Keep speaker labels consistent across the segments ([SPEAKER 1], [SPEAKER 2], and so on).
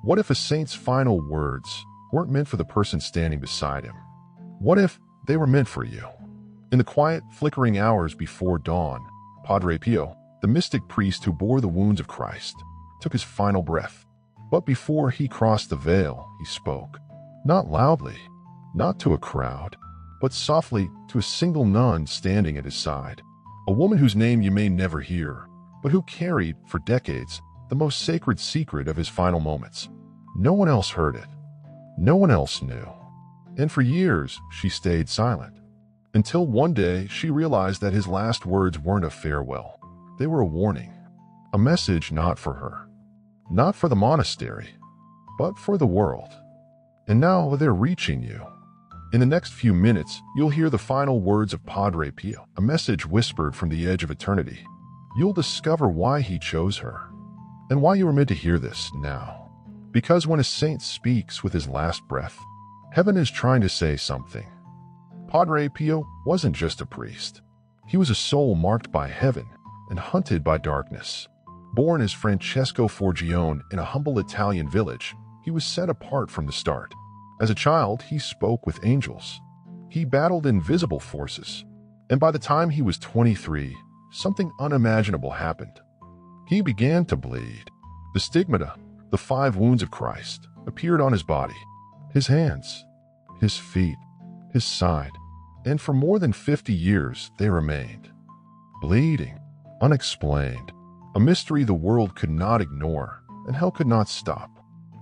[SPEAKER 1] What if a saint's final words weren't meant for the person standing beside him? What if they were meant for you? In the quiet, flickering hours before dawn, Padre Pio, the mystic priest who bore the wounds of Christ, took his final breath. But before he crossed the veil, he spoke. Not loudly, not to a crowd, but softly to a single nun standing at his side. A woman whose name you may never hear, but who carried, for decades, the most sacred secret of his final moments. No one else heard it. No one else knew. And for years, she stayed silent. Until one day, she realized that his last words weren't a farewell. They were a warning. A message not for her. Not for the monastery, but for the world. And now they're reaching you. In the next few minutes, you'll hear the final words of Padre Pio, a message whispered from the edge of eternity. You'll discover why he chose her, and why you were meant to hear this now. Because when a saint speaks with his last breath, heaven is trying to say something. Padre Pio wasn't just a priest. He was a soul marked by heaven and hunted by darkness. Born as Francesco Forgione in a humble Italian village, he was set apart from the start. As a child, he spoke with angels. He battled invisible forces. And by the time he was 23, something unimaginable happened. He began to bleed. The stigmata, the 5 wounds of Christ, appeared on his body, his hands, his feet, his side, and for more than 50 years they remained. Bleeding, unexplained, a mystery the world could not ignore and hell could not stop.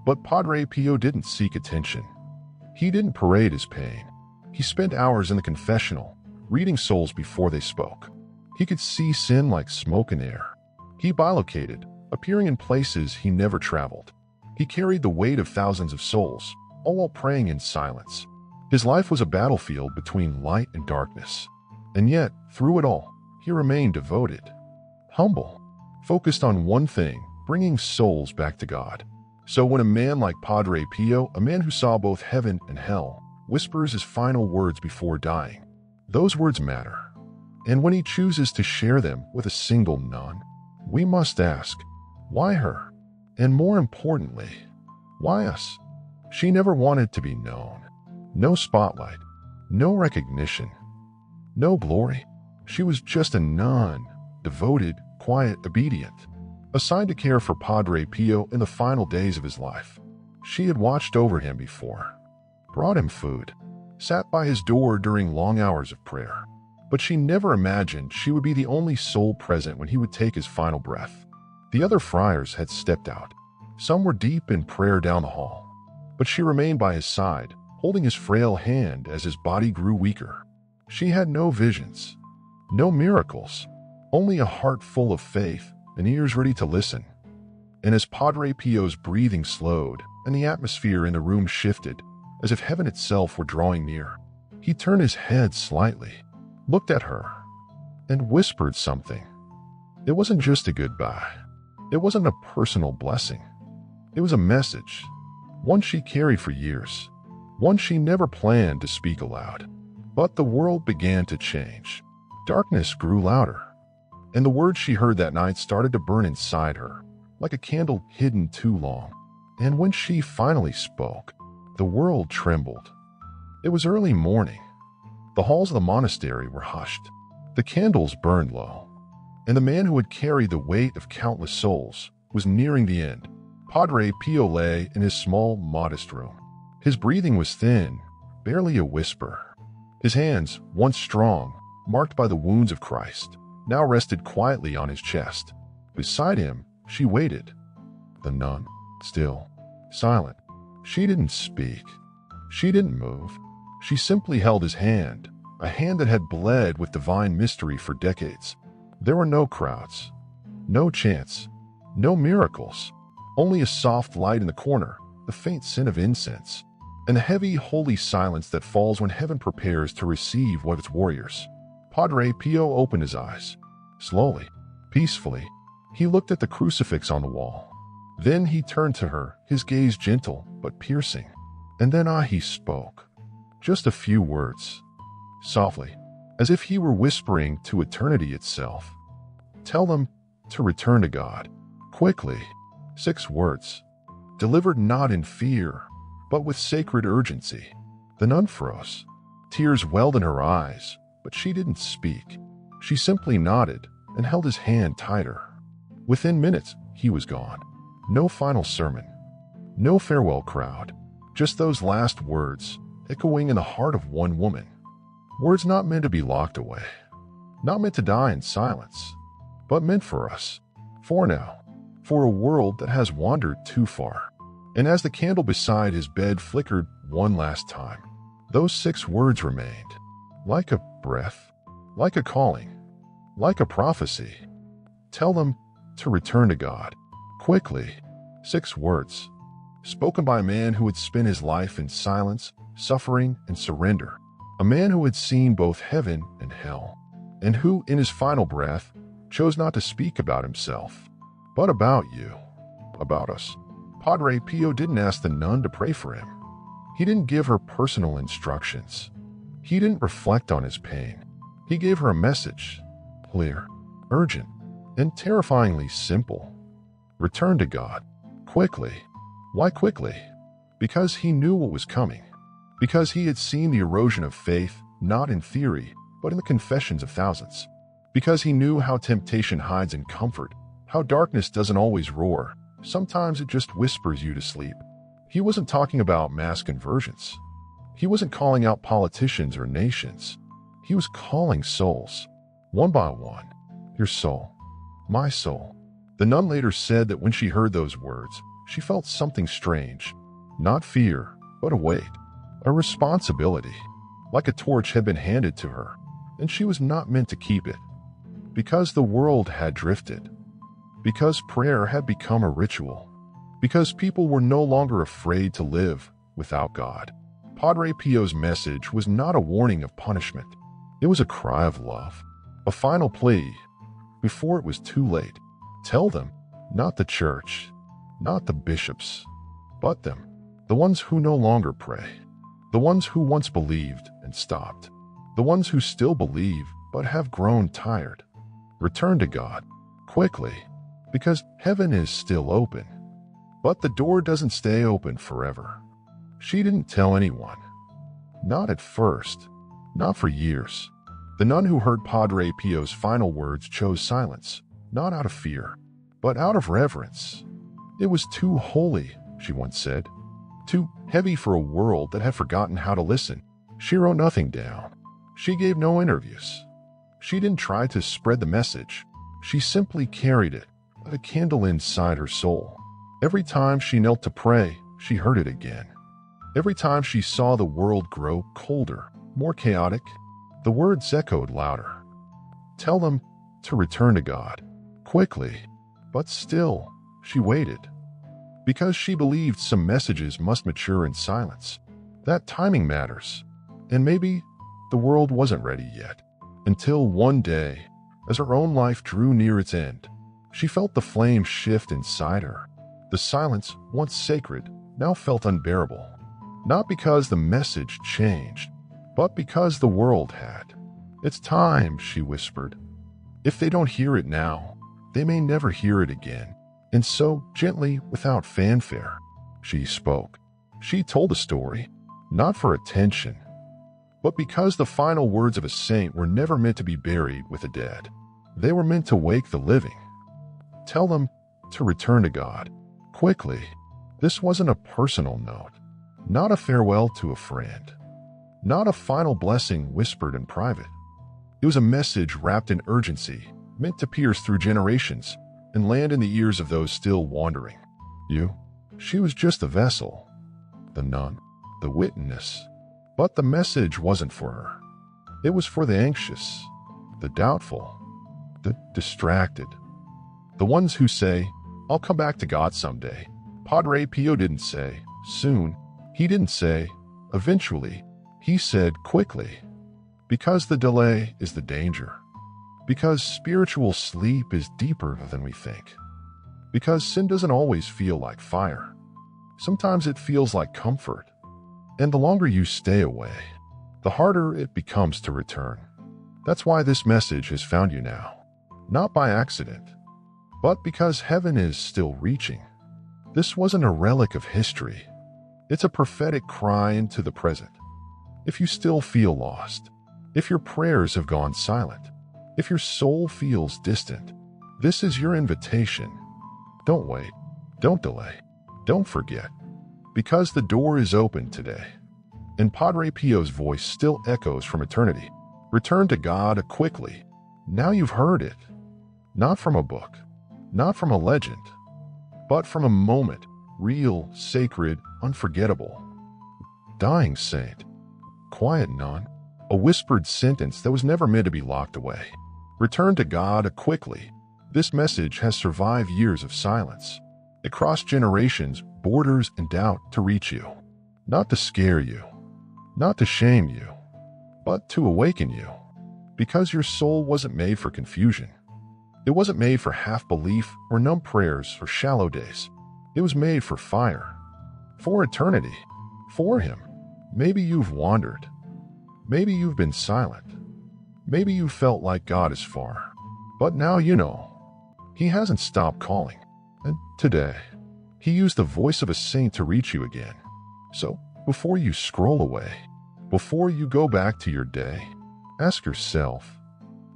[SPEAKER 1] But Padre Pio didn't seek attention. He didn't parade his pain. He spent hours in the confessional, reading souls before they spoke. He could see sin like smoke and air. He bilocated, appearing in places he never traveled. He carried the weight of thousands of souls, all while praying in silence. His life was a battlefield between light and darkness. And yet, through it all, he remained devoted, humble, focused on one thing, bringing souls back to God. So when a man like Padre Pio, a man who saw both heaven and hell, whispers his final words before dying, those words matter. And when he chooses to share them with a single nun, we must ask, why her? And more importantly, why us? She never wanted to be known. No spotlight, no recognition, no glory. She was just a nun, devoted, quiet, obedient, assigned to care for Padre Pio in the final days of his life. She had watched over him before, brought him food, sat by his door during long hours of prayer. But she never imagined she would be the only soul present when he would take his final breath. The other friars had stepped out. Some were deep in prayer down the hall. But she remained by his side, holding his frail hand as his body grew weaker. She had no visions, no miracles, only a heart full of faith and ears ready to listen. And as Padre Pio's breathing slowed and the atmosphere in the room shifted, as if heaven itself were drawing near, he turned his head slightly, looked at her, and whispered something. It wasn't just a goodbye. It wasn't a personal blessing. It was a message, one she carried for years, one she never planned to speak aloud. But the world began to change. Darkness grew louder, and the words she heard that night started to burn inside her, like a candle hidden too long. And when she finally spoke, the world trembled. It was early morning. The halls of the monastery were hushed. The candles burned low, and the man who had carried the weight of countless souls was nearing the end. Padre Pio lay in his small, modest room. His breathing was thin, barely a whisper. His hands, once strong, marked by the wounds of Christ, now rested quietly on his chest. Beside him, she waited. The nun, still, silent. She didn't speak. She didn't move. She simply held his hand, a hand that had bled with divine mystery for decades. There were no crowds, no chants, no miracles, only a soft light in the corner, the faint scent of incense, and the heavy, holy silence that falls when heaven prepares to receive one of its warriors. Padre Pio opened his eyes. Slowly, peacefully, he looked at the crucifix on the wall. Then he turned to her, his gaze gentle but piercing. And then he spoke. Just a few words, softly, as if he were whispering to eternity itself. Tell them to return to God. Quickly, 6 words. delivered not in fear, but with sacred urgency. The nun froze. Tears welled in her eyes, but she didn't speak. She simply nodded and held his hand tighter. Within minutes, he was gone. No final sermon. No farewell crowd. Just those last words, echoing in the heart of one woman. Words not meant to be locked away. Not meant to die in silence, but meant for us. For now. For a world that has wandered too far. And as the candle beside his bed flickered one last time, those 6 words remained. Like a breath, like a calling, like a prophecy. Tell them to return to God. Quickly. 6 words. Spoken by a man who had spent his life in silence, suffering, and surrender. A man who had seen both heaven and hell. And who, in his final breath, chose not to speak about himself, but about you, about us. Padre Pio didn't ask the nun to pray for him. He didn't give her personal instructions. He didn't reflect on his pain. He gave her a message, clear, urgent, and terrifyingly simple. Return to God. Quickly. Why quickly? Because he knew what was coming. Because he had seen the erosion of faith, not in theory, but in the confessions of thousands. Because he knew how temptation hides in comfort, how darkness doesn't always roar. Sometimes it just whispers you to sleep. He wasn't talking about mass conversions. He wasn't calling out politicians or nations. He was calling souls, one by one. Your soul. My soul. The nun later said that when she heard those words, she felt something strange. Not fear, but a weight. A responsibility. Like a torch had been handed to her, and she was not meant to keep it. Because the world had drifted. Because prayer had become a ritual. Because people were no longer afraid to live without God. Padre Pio's message was not a warning of punishment. It was a cry of love. A final plea. Before it was too late. Tell them, not the church, not the bishops, but them. The ones who no longer pray. The ones who once believed and stopped. The ones who still believe but have grown tired. Return to God. Quickly. Because heaven is still open. But the door doesn't stay open forever. She didn't tell anyone. Not at first. Not for years. The nun who heard Padre Pio's final words chose silence, not out of fear, but out of reverence. It was too holy, she once said. Too heavy for a world that had forgotten how to listen. She wrote nothing down. She gave no interviews. She didn't try to spread the message. She simply carried it, like a candle inside her soul. Every time she knelt to pray, she heard it again. Every time she saw the world grow colder, more chaotic, the words echoed louder. Tell them to return to God. Quickly. But still, she waited. Because she believed some messages must mature in silence. That timing matters. And maybe the world wasn't ready yet. Until one day, as her own life drew near its end, she felt the flame shift inside her. The silence, once sacred, now felt unbearable. Not because the message changed, but because the world had. It's time, she whispered. If they don't hear it now, they may never hear it again. And so, gently, without fanfare, she spoke. She told a story, not for attention, but because the final words of a saint were never meant to be buried with the dead. They were meant to wake the living. Tell them to return to God. Quickly. This wasn't a personal note, not a farewell to a friend, not a final blessing whispered in private. It was a message wrapped in urgency, meant to pierce through generations and land in the ears of those still wandering. You? She was just the vessel, the nun, the witness. But the message wasn't for her. It was for the anxious, the doubtful, the distracted. The ones who say, I'll come back to God someday. Padre Pio didn't say, soon. He didn't say, eventually. He said, quickly. Because the delay is the danger. Because spiritual sleep is deeper than we think. Because sin doesn't always feel like fire. Sometimes it feels like comfort. And the longer you stay away, the harder it becomes to return. That's why this message has found you now. Not by accident, but because heaven is still reaching. This wasn't a relic of history. It's a prophetic cry into the present. If you still feel lost, if your prayers have gone silent, if your soul feels distant, this is your invitation. Don't wait. Don't delay. Don't forget. Because the door is open today. And Padre Pio's voice still echoes from eternity. Return to God quickly. Now you've heard it. Not from a book, not from a legend, but from a moment, real, sacred, unforgettable. Dying saint, quiet nun, a whispered sentence that was never meant to be locked away. Return to God quickly. This message has survived years of silence. It crossed generations, borders, and doubt to reach you. Not to scare you, not to shame you, but to awaken you. Because your soul wasn't made for confusion. It wasn't made for half-belief or numb prayers or shallow days. It was made for fire, for eternity, for Him. Maybe you've wandered. Maybe you've been silent. Maybe you felt like God is far. But now you know. He hasn't stopped calling. And today, He used the voice of a saint to reach you again. So, before you scroll away, before you go back to your day, ask yourself,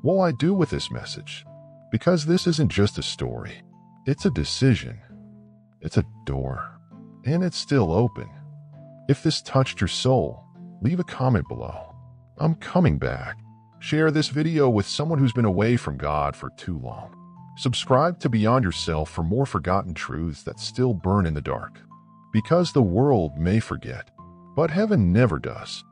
[SPEAKER 1] what will I do with this message? Because this isn't just a story. It's a decision. It's a door. And it's still open. If this touched your soul, leave a comment below. I'm coming back. Share this video with someone who's been away from God for too long. Subscribe to Beyond Yourself for more forgotten truths that still burn in the dark. Because the world may forget, but heaven never does.